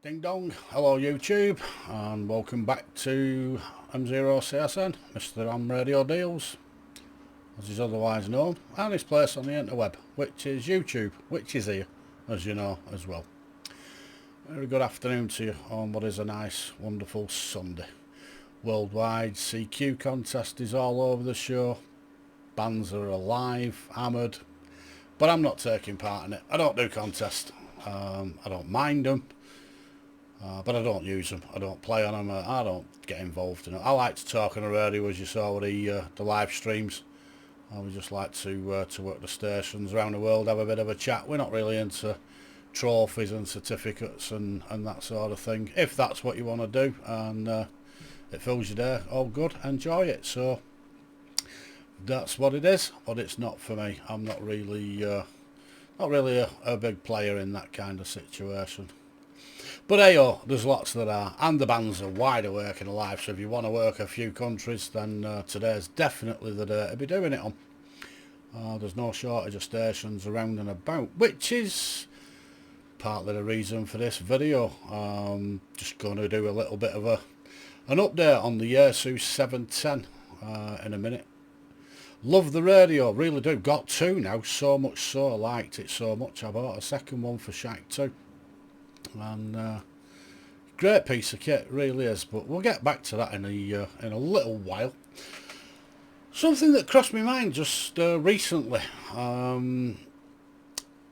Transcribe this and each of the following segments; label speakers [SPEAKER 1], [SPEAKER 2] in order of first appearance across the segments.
[SPEAKER 1] Ding dong, hello YouTube, and welcome back to M0CSN, Mr. Ham Radio Deals, as is otherwise known, and his place on the interweb, which is YouTube, which is here, as you know, as well. Very good afternoon to you on what is a nice, wonderful Sunday. Worldwide CQ contest is all over the show, bands are alive, hammered, but I'm not taking part in it. I don't do contests, I don't mind them. But I don't use them, I don't play on them, I don't get involved in it. I like to talk on the radio, as you saw with the live streams. We just like to work the stations around the world, have a bit of a chat. We're not really into trophies and certificates and that sort of thing. If that's what you want to do and it fills you there, all good, enjoy it. So that's what it is, but it's not for me. I'm not really a big player in that kind of situation. But hey, there's lots that are, and the bands are wide awake and alive, so if you want to work a few countries, then today's definitely the day to be doing it on. There's no shortage of stations around and about, which is partly the reason for this video. Just going to do a little bit of an update on the Yaesu Ft710 in a minute. Love the radio, really do. Got two now, so much so I liked it so much I bought a second one for Shack 2. And great piece of kit, really is, but we'll get back to that in a little while. Something that crossed my mind just recently, I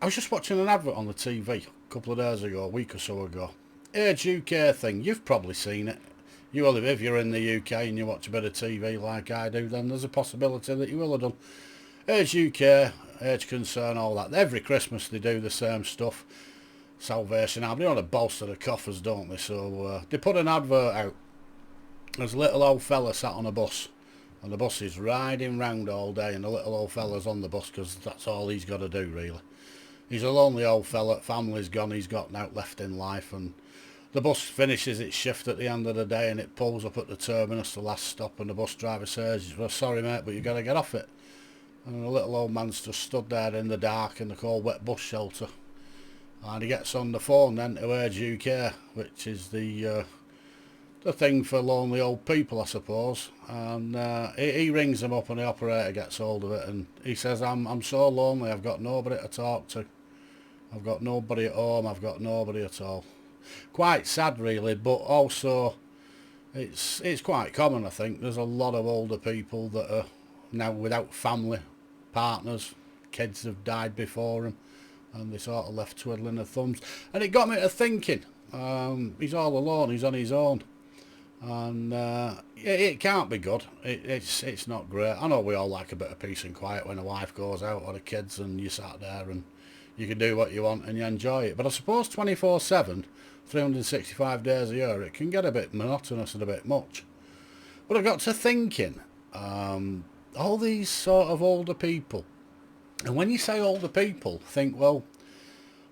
[SPEAKER 1] was just watching an advert on the TV a couple of days ago, a week or so ago. Age UK thing, you've probably seen it. You will, if you're in the UK and you watch a bit of TV like I do, then there's a possibility that you will have done. Age UK, age concern, all that. Every Christmas they do the same stuff. Salvation Army, they want to bolster the coffers, don't they? So they put an advert out. There's a little old fella sat on a bus, and the bus is riding round all day, and the little old fella's on the bus because that's all he's got to do, really. He's a lonely old fella, family's gone, he's got out left in life, and the bus finishes its shift at the end of the day, and it pulls up at the terminus, the last stop, and the bus driver says, "Well, sorry mate, but you've got to get off it." And the little old man's just stood there in the dark in the cold wet bus shelter. And he gets on the phone then to Age UK, which is the thing for lonely old people, I suppose. And he rings them up, and the operator gets hold of it, and he says, I'm so lonely, I've got nobody to talk to. I've got nobody at home, I've got nobody at all. Quite sad, really, but also it's quite common, I think. There's a lot of older people that are now without family, partners, kids have died before them, and they sort of left twiddling their thumbs. And it got me to thinking, he's all alone, he's on his own, and it can't be good. It's not great. I know we all like a bit of peace and quiet when a wife goes out or the kids and you sat there and you can do what you want and you enjoy it. But I suppose 24/7, 365 days a year, it can get a bit monotonous and a bit much. But I got to thinking, all these sort of older people, and when you say older people, think, well,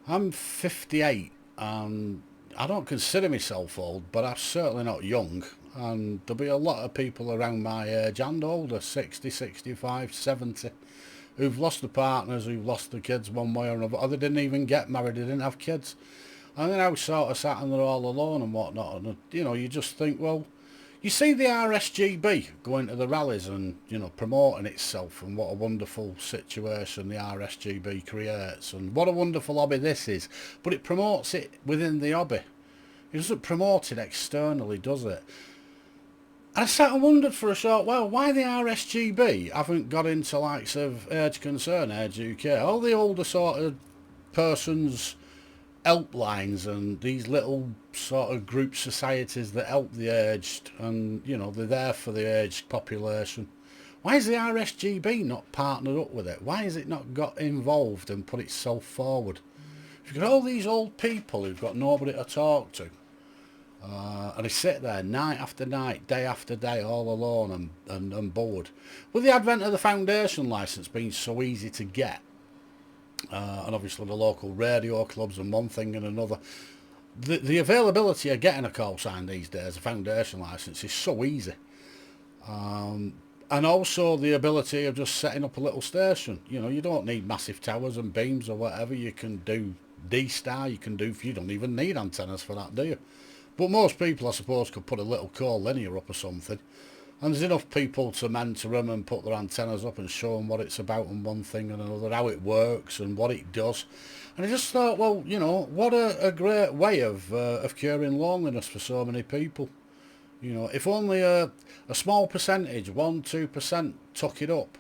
[SPEAKER 1] I'm 58 and I don't consider myself old, but I'm certainly not young, and there'll be a lot of people around my age and older, 60, 65, 70, who've lost their partners, who've lost their kids one way or another, or they didn't even get married, they didn't have kids, and they're now sort of sat and they're all alone and whatnot, and you just think, well, you see the RSGB going to the rallies and, promoting itself, and what a wonderful situation the RSGB creates, and what a wonderful hobby this is. But it promotes it within the hobby. It doesn't promote it externally, does it? And I sat and wondered for a short while why the RSGB haven't got into likes of Age Concern, Age UK, all the older sort of persons helplines and these little sort of group societies that help the aged, and they're there for the aged population. Why is the RSGB not partnered up with it? Why has it not got involved and put itself forward? If you've got all these old people who've got nobody to talk to, and they sit there night after night, day after day, all alone and bored. With the advent of the foundation licence being so easy to get, and obviously the local radio clubs and one thing and another, the availability of getting a call sign these days, a foundation licence, is so easy. And also the ability of just setting up a little station. You don't need massive towers and beams or whatever. You can do D-Star you can do, you don't even need antennas for that, do you? But most people, I suppose, could put a little core linear up or something. And there's enough people to mentor them and put their antennas up and show them what it's about and one thing and another, how it works and what it does. And I just thought, well, you know, what a great way of curing loneliness for so many people. You know, if only a small percentage, 1-2%, took it up,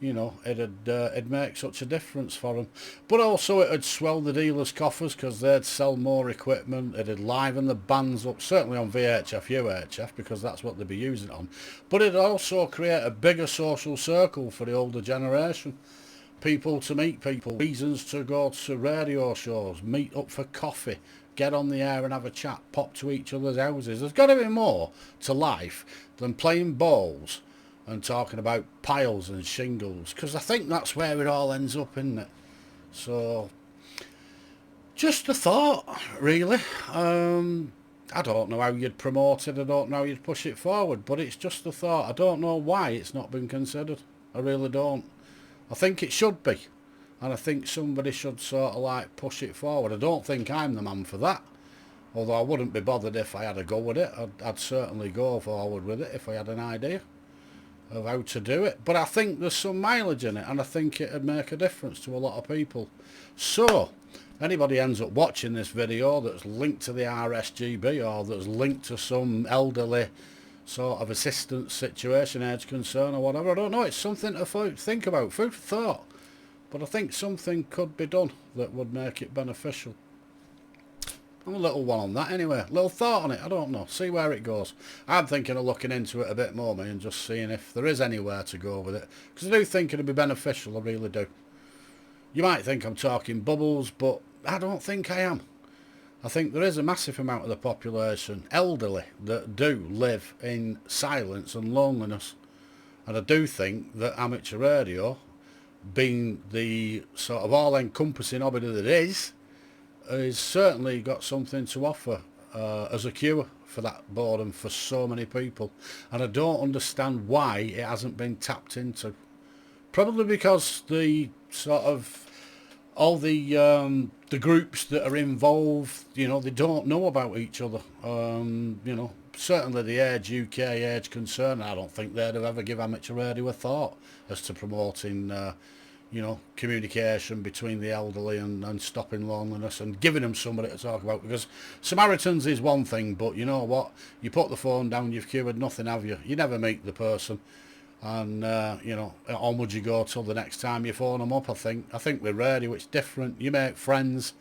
[SPEAKER 1] you know, it'd make such a difference for them. But also it'd swell the dealers' coffers because they'd sell more equipment. It'd liven the bands up, certainly on VHF, UHF, because that's what they'd be using it on. But it'd also create a bigger social circle for the older generation. People to meet people, reasons to go to radio shows, meet up for coffee, get on the air and have a chat, pop to each other's houses. There's got to be more to life than playing balls and talking about piles and shingles, because I think that's where it all ends up, isn't it? So, just a thought, really. I don't know how you'd promote it, I don't know how you'd push it forward, but it's just a thought. I don't know why it's not been considered. I really don't. I think it should be, and I think somebody should sort of like push it forward. I don't think I'm the man for that, although I wouldn't be bothered if I had a go with it. I'd certainly go forward with it if I had an idea of how to do it. But I think there's some mileage in it, and I think it'd make a difference to a lot of people. So, anybody ends up watching this video that's linked to the RSGB or that's linked to some elderly sort of assistance situation, age concern or whatever, I don't know, it's something to think about, food for thought. But I think something could be done that would make it beneficial. I'm a little one on that anyway. Little thought on it, I don't know. See where it goes. I'm thinking of looking into it a bit more, and just seeing if there is anywhere to go with it. Because I do think it'd be beneficial, I really do. You might think I'm talking bubbles, but I don't think I am. I think there is a massive amount of the population, elderly, that do live in silence and loneliness. And I do think that amateur radio, being the sort of all-encompassing hobby that it is certainly got something to offer as a cure for that boredom for so many people. And I don't understand why it hasn't been tapped into. Probably because the sort of all the groups that are involved, you know, they don't know about each other. You know, certainly the Age UK, Age Concern, I don't think they'd have ever give amateur radio a thought as to promoting you know, communication between the elderly and stopping loneliness and giving them somebody to talk about. Because Samaritans is one thing, but you know what? You put the phone down, you've cured nothing, have you? You never meet the person. And, you know, on would you go till the next time you phone them up, I think. I think with radio it's different. You make friends,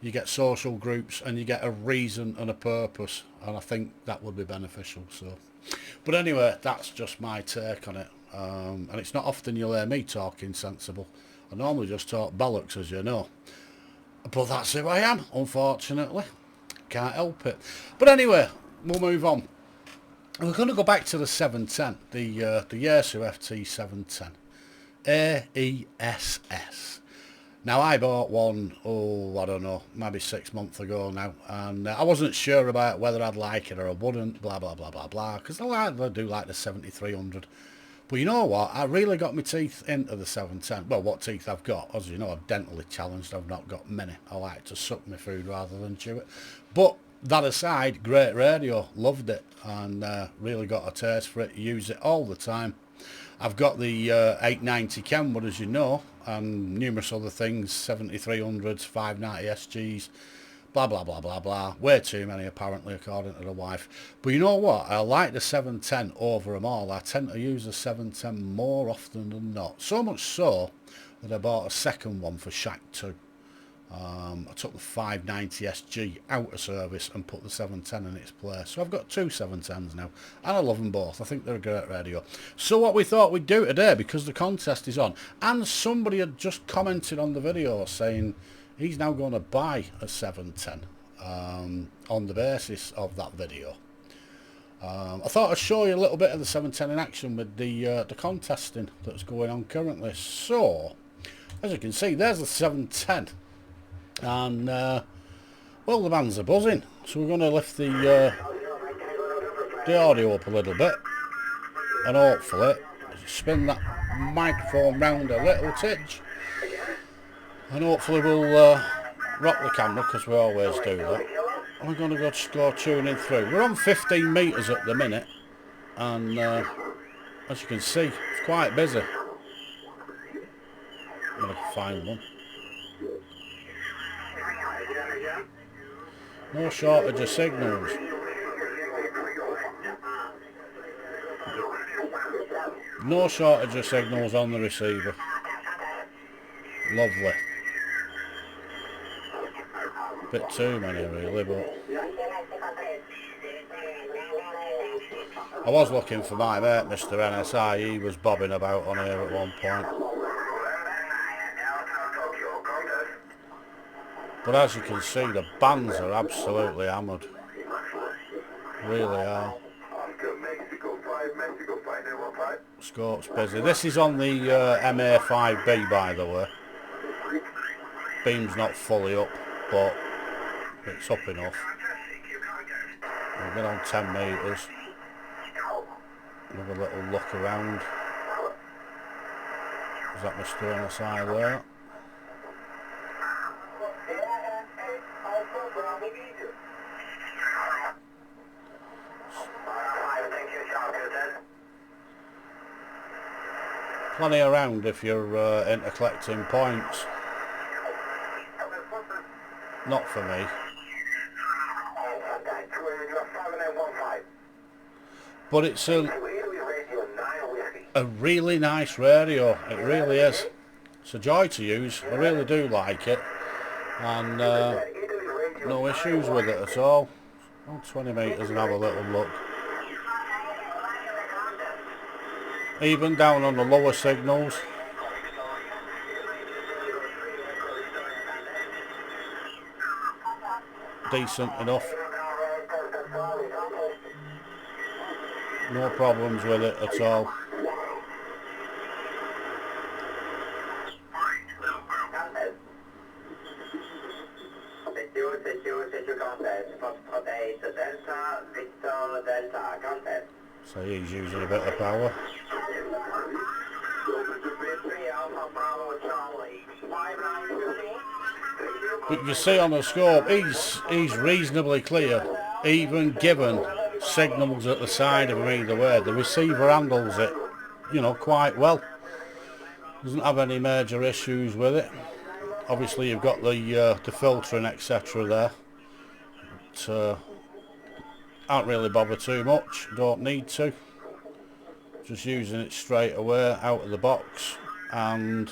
[SPEAKER 1] you get social groups, and you get a reason and a purpose. And I think that would be beneficial, so. But anyway, that's just my take on it. And it's not often you'll hear me talking sensible. I normally just talk bollocks, as you know. But that's who I am, unfortunately. Can't help it. But anyway, we'll move on. We're going to go back to the 710, the Yaesu Ft710 AESS. Now, I bought one, I don't know, maybe 6 months ago now, and I wasn't sure about whether I'd like it or I wouldn't, blah, blah, blah, blah, blah, because I do like the 7300. But you know what, I really got my teeth into the 710. Well, what teeth I've got, as you know, I'm dentally challenged, I've not got many. I like to suck my food rather than chew it. But that aside, great radio, loved it, and really got a taste for it, use it all the time. I've got the 890 Kenwood, as you know, and numerous other things, 7300s, 590 SGs, blah, blah, blah, blah, blah. Way too many, apparently, according to the wife. But you know what? I like the 710 over them all. I tend to use the 710 more often than not. So much so that I bought a second one for Shack 2. I took the 590 SG out of service and put the 710 in its place. So I've got two 710s now, and I love them both. I think they're a great radio. So what we thought we'd do today, because the contest is on, and somebody had just commented on the video saying he's now going to buy a 710 on the basis of that video. I thought I'd show you a little bit of the 710 in action with the contesting that's going on currently. So, as you can see, there's the 710. And, well, the bands are buzzing. So we're going to lift the audio up a little bit. And hopefully spin that microphone round a little titch. And hopefully we'll rock the camera because we always do that. We're going to go tuning through. We're on 15 metres at the minute, and as you can see, it's quite busy. I'm going to find one. No shortage of signals. No shortage of signals on the receiver. Lovely. Bit too many really, but I was looking for my mate Mr. NSI. He was bobbing about on here at one point. But as you can see, the bands are absolutely hammered. Really are. Scope's busy. This is on the MA5B, by the way. Beam's not fully up, but it's up enough. We've been on 10 metres. Have a little look around. Is that Mr. NSI there? Plenty around if you're into collecting points. Not for me. But it's a really nice radio. It really is. It's a joy to use. I really do like it. And no issues with it at all. On 20 metres and have a little look. Even down on the lower signals. Decent enough. No problems with it at all. So he's using a bit of power. But you see on the scope, he's reasonably clear, even given signals at the side of him either way. The receiver handles it, you know, quite well. Doesn't have any major issues with it. Obviously you've got the filtering etc there. But I don't really bother too much, don't need to. Just using it straight away out of the box. And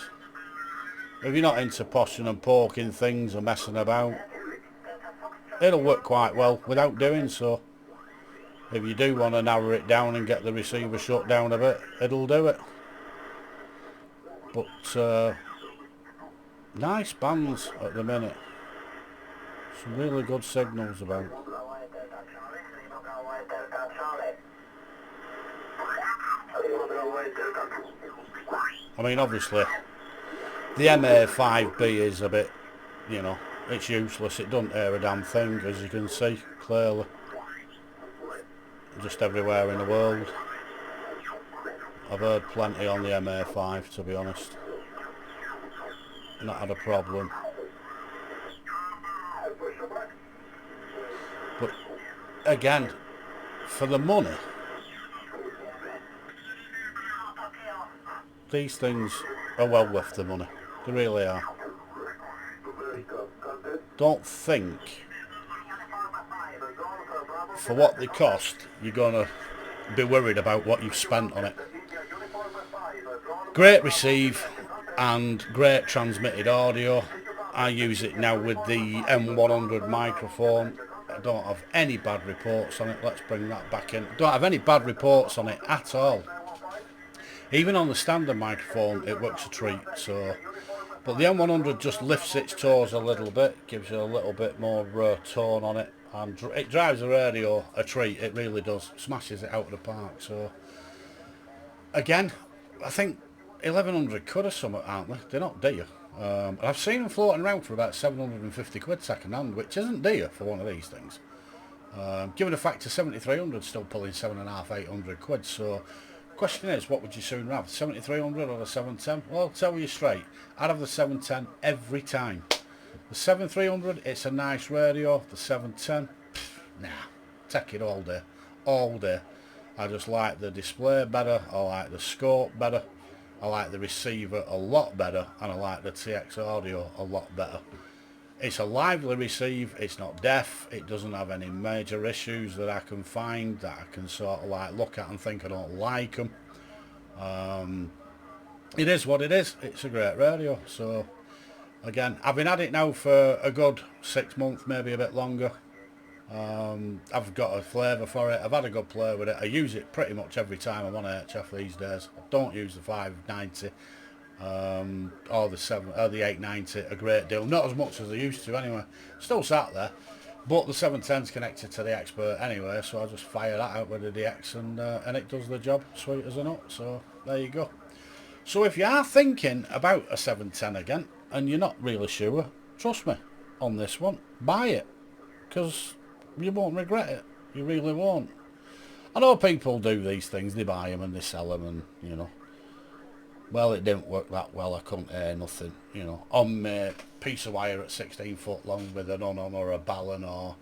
[SPEAKER 1] if you're not into poshing and poking things or messing about, it'll work quite well without doing so. If you do want to narrow it down and get the receiver shut down a bit, it'll do it. But nice bands at the minute. Some really good signals about. I mean, obviously the MA5B is a bit, you know, it's useless. It doesn't hear a damn thing, as you can see clearly. Just everywhere in the world. I've heard plenty on the MA5, to be honest. Not had a problem. But again, for the money, these things are well worth the money. They really are. Don't think for what they cost you're gonna be worried about what you've spent on it. Great receive and great transmitted audio. I use it now with the M100 microphone. I don't have any bad reports on it. Let's bring that back in. Don't have any bad reports on it at all. Even on the standard microphone it works a treat. So, but the M100 just lifts its toes a little bit, gives you a little bit more tone on it, and it drives the radio a treat. It really does. Smashes it out of the park. So again, I think 1100 quid or something, aren't they? They're not dear. And I've seen them floating around for about 750 quid second hand, which isn't dear for one of these things. Given the fact the 7300 still pulling 750-800 quid. So question is, what would you sooner have, 7300 or the 710? Well, I'll tell you straight, I'd have the 710 every time. The 7300, it's a nice radio. The 710, nah, take it all day. All day. I just like the display better, I like the scope better, I like the receiver a lot better, and I like the TX audio a lot better. It's a lively receive, it's not deaf, it doesn't have any major issues that I can find that I can sort of like look at and think I don't like them. It is what it is, it's a great radio. So again, I've been at it now for a good 6 months, maybe a bit longer. I've got a flavour for it, I've had a good play with it. I use it pretty much every time I'm on HF these days. I don't use the 590 or the 890 a great deal, not as much as I used to anyway. Still sat there, but the 710's connected to the Expert anyway, so I just fire that out with the DX and it does the job sweet as a nut. So there you go. So if you are thinking about a 710 again and you're not really sure, trust me on this one, buy it, because you won't regret it. You really won't. I know people do these things, they buy them and they sell them, and you know, well, it didn't work that well, I couldn't hear nothing, you know, on a piece of wire at 16 foot long with an on or a ballon or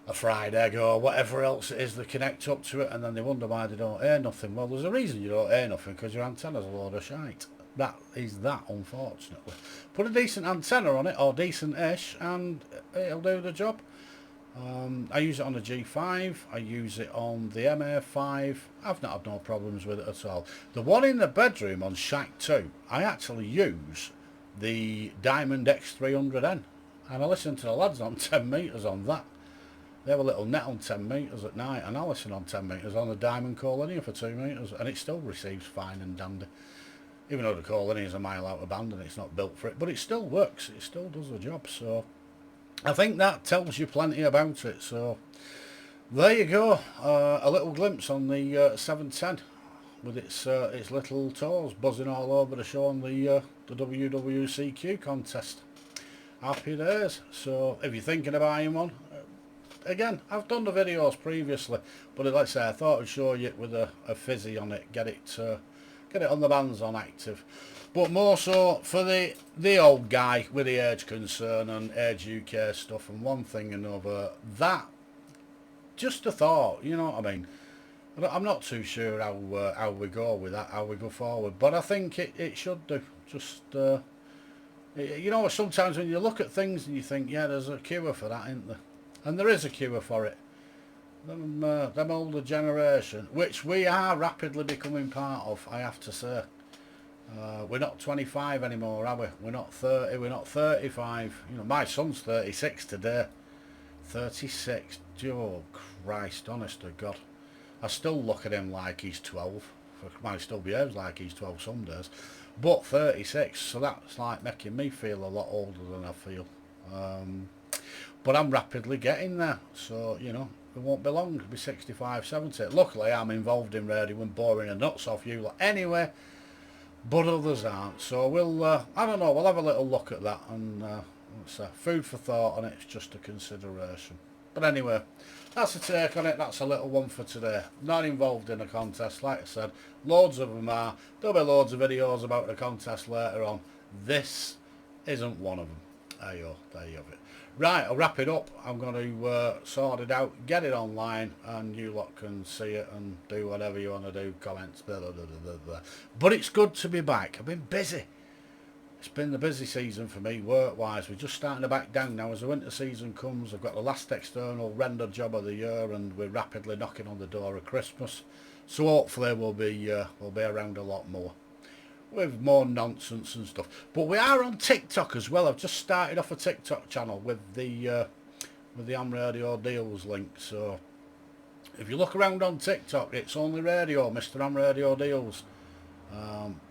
[SPEAKER 1] a fried egg or whatever else it is they connect up to it, and then they wonder why they don't hear nothing. Well, there's a reason you don't hear nothing, because your antenna's a load of shite. That is that, unfortunately. Put a decent antenna on it, or decent-ish, and it'll do the job. I use it on the G5, I use it on the MA5, I've not had no problems with it at all. The one in the bedroom on Shack 2, I actually use the Diamond X300N, and I listen to the lads on 10 metres on that. They have a little net on 10 metres at night, and I listen on 10 metres on the Diamond Core Linear for 2 metres, and it still receives fine and dandy. Even though the Core Linear is a mile out of band and it's not built for it, but it still works, it still does the job. So I think that tells you plenty about it. So there you go, a little glimpse on the 710 with its little toes buzzing all over the show on the WWCQ contest. Happy days. So if you're thinking of buying one, again, I've done the videos previously, but like I say, I thought I'd show you it with a fizzy on it, get it on the bands on active. But more so for the old guy with the age concern and age UK stuff and one thing and another, that, just a thought, you know what I mean. I'm not too sure how we go with that, how we go forward, but I think it should do. Just you know, sometimes when you look at things and you think, yeah, there's a cure for that, isn't there? And there is a cure for it. Them older generation, which we are rapidly becoming part of, I have to say. We're not 25 anymore, are we? We're not 30, we're not 35. You know, my son's 36 today. 36. Oh, Christ, honest to God. I still look at him like he's 12. Might still behaves like he's 12 some days. But 36, so that's like making me feel a lot older than I feel. But I'm rapidly getting there, so, you know, it won't be long, it'll be 65, 70. Luckily, I'm involved in radio and boring the nuts off you lot anyway, but others aren't. So we'll, I don't know, we'll have a little look at that, and it's food for thought, and it's just a consideration. But anyway, that's a take on it, that's a little one for today. Not involved in a contest, like I said, loads of them are. There'll be loads of videos about the contest later on. This isn't one of them. There you have it. Right, I'll wrap it up. I'm going to sort it out, get it online, and you lot can see it and do whatever you want to do, comments, blah, blah, blah, blah, blah. But it's good to be back. I've been busy. It's been the busy season for me, work-wise. We're just starting to back down now. As the winter season comes, I've got the last external render job of the year, and we're rapidly knocking on the door of Christmas. So hopefully we'll be around a lot more, with more nonsense and stuff. But we are on TikTok as well. I've just started off a TikTok channel with the Am Radio Deals link. So if you look around on TikTok, it's only radio, Mr. Am Radio Deals.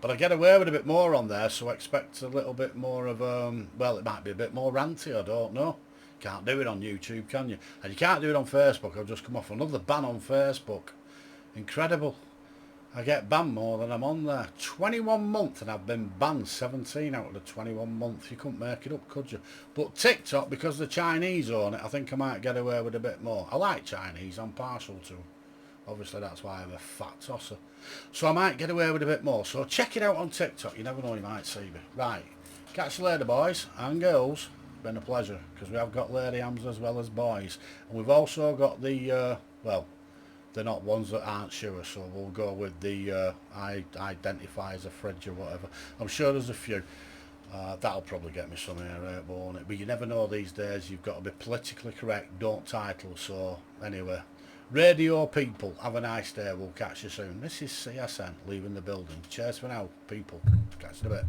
[SPEAKER 1] But I get away with a bit more on there, so I expect a little bit more of, well, it might be a bit more ranty, I don't know. Can't do it on YouTube, can you? And you can't do it on Facebook. I've just come off another ban on Facebook. Incredible. I get banned more than I'm on there. 21 months, and I've been banned 17 out of the 21 months. You couldn't make it up, could you? But TikTok, because the Chinese own it, I think I might get away with a bit more. I like Chinese, I'm partial to them. Obviously, that's why I'm a fat tosser. So I might get away with a bit more. So check it out on TikTok. You never know, you might see me. Right. Catch you later, boys and girls. been a pleasure, because we have got lady hams as well as boys, and we've also got the well, they're not ones that aren't sure, so we'll go with the I identify as a fridge or whatever. I'm sure there's a few. That'll probably get me some air out, won't it? But you never know these days. You've got to be politically correct, don't title. So anyway, radio people, have a nice day. We'll catch you soon. This is CSN leaving the building. Cheers for now, people. Catch you in a bit.